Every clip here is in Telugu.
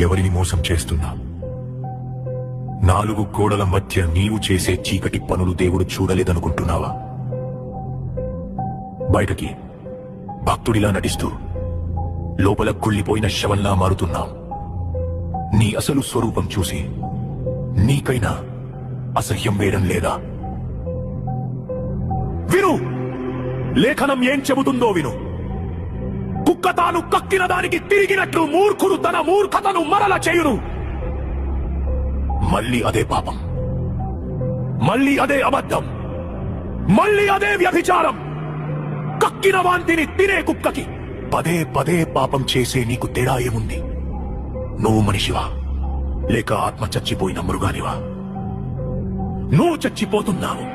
ఎవరిని మోసం చేస్తున్నా? నాలుగు గోడల మధ్య నీవు చేసే చీకటి పనులు దేవుడు చూడలేదనుకుంటున్నావా? బయటకి భక్తుడిలా నటిస్తూ లోపల కుళ్ళిపోయిన శవంలా మారుతున్నావు. నీ అసలు స్వరూపం చూసి నీకైనా అసహ్యం వేయడం లేదా? విను, లేఖనం ఏం చెబుతుందో విను. కుక్క తాను కక్కిన దానికి తిరిగినట్లు మూర్ఖుడు తన మూర్ఖతను మరల చేయును. మళ్ళీ అదే పాపం, మళ్ళీ అదే అబద్ధం, మళ్ళీ అదే వ్యభిచారం. కక్కిన వాంతిని తినే కుక్కకి పదే పదే పాపం చేసే నీకు తేడా ఏముంది? నువ్వు మనిషివా లేక ఆత్మ చచ్చిపోయిన మృగానివా? నువ్వు చచ్చిపోతున్నావు.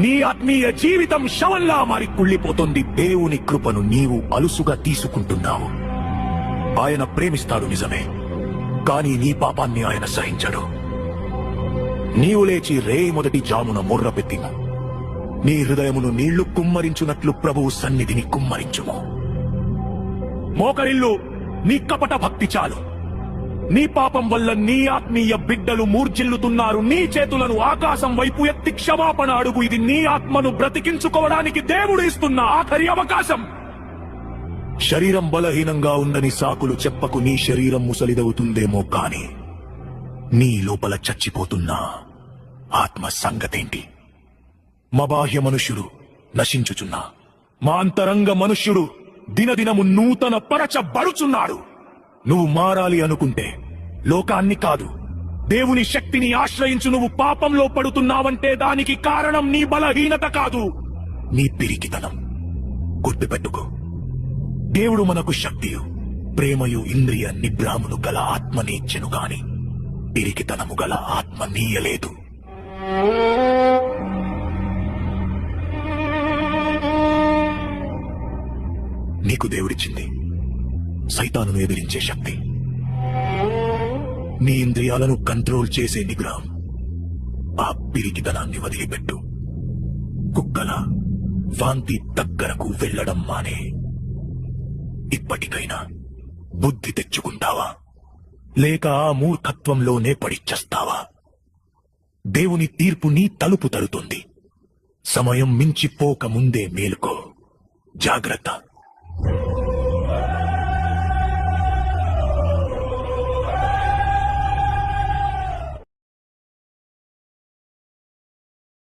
నీ ఆత్మీయ జీవితం శవంలా మారి కుళ్ళిపోతుంది. దేవుని కృపను నీవు అలుసుగా తీసుకుంటున్నావు. ఆయన ప్రేమిస్తాడు నిజమే, కానీ నీ పాపాన్ని ఆయన సహించడు. నీవు లేచి మొదటి జామున మొర్ర పెట్టిన నీ హృదయమును నీళ్లు కుమ్మరించున్నట్లు ప్రభువు సన్నిధిని కుమ్మరించుము. మోకరిల్లు, నీ కపట భక్తి చాలు. నీ పాపం వల్ల నీ ఆత్మీయ బిడ్డలు మూర్ఛిల్లుతున్నారు. నీ చేతులను ఆకాశం వైపు ఎత్తి క్షమాపణ అడుగు. ఇది నీ ఆత్మను బ్రతికించుకోవడానికి దేవుడు ఇస్తున్న ఆఖరి అవకాశం. శరీరం బలహీనంగా ఉందని సాకులు చెప్పకు. నీ శరీరం ముసలిదవుతుందేమో కాని నీ లోపల చచ్చిపోతున్న ఆత్మ సంగతేంటి? మా బాహ్య మనుష్యుడు నశించుచున్నా, మా అంతరంగ మనుష్యుడు దినదినము నూతన పరచబడుచున్నాడు. నువ్వు మారాలి అనుకుంటే లోకాన్ని కాదు, దేవుని శక్తిని ఆశ్రయించు. నువ్వు పాపంలో పడుతున్నావంటే దానికి కారణం నీ బలహీనత కాదు, నీ పిరికితనం. గుర్తుపెట్టుకో, దేవుడు మనకు శక్తియు ప్రేమయు ఇంద్రియ నిగ్రహములు గల ఆత్మనిచ్చెను గాని పిరికితనము గల ఆత్మ నీయలేదు. నీకు దేవుడిచ్చింది సైతానును ఎదిరించే శక్తి, నీ ఇంద్రియాలను కంట్రోల్ చేసే నిగ్రహం. ఆ పిరికితనాన్ని వదిలిపెట్టు. కుక్కల వాంతి దగ్గరకు వెళ్లడం మానే. ఇప్పటికైనా బుద్ధి తెచ్చుకుంటావా లేక ఆ మూర్ఖత్వంలోనే పడిచ్చస్తావా? దేవుని తీర్పు నీ తలుపు తడుతుంది. సమయం మించిపోక ముందే మేలుకో. జాగ్రత్త.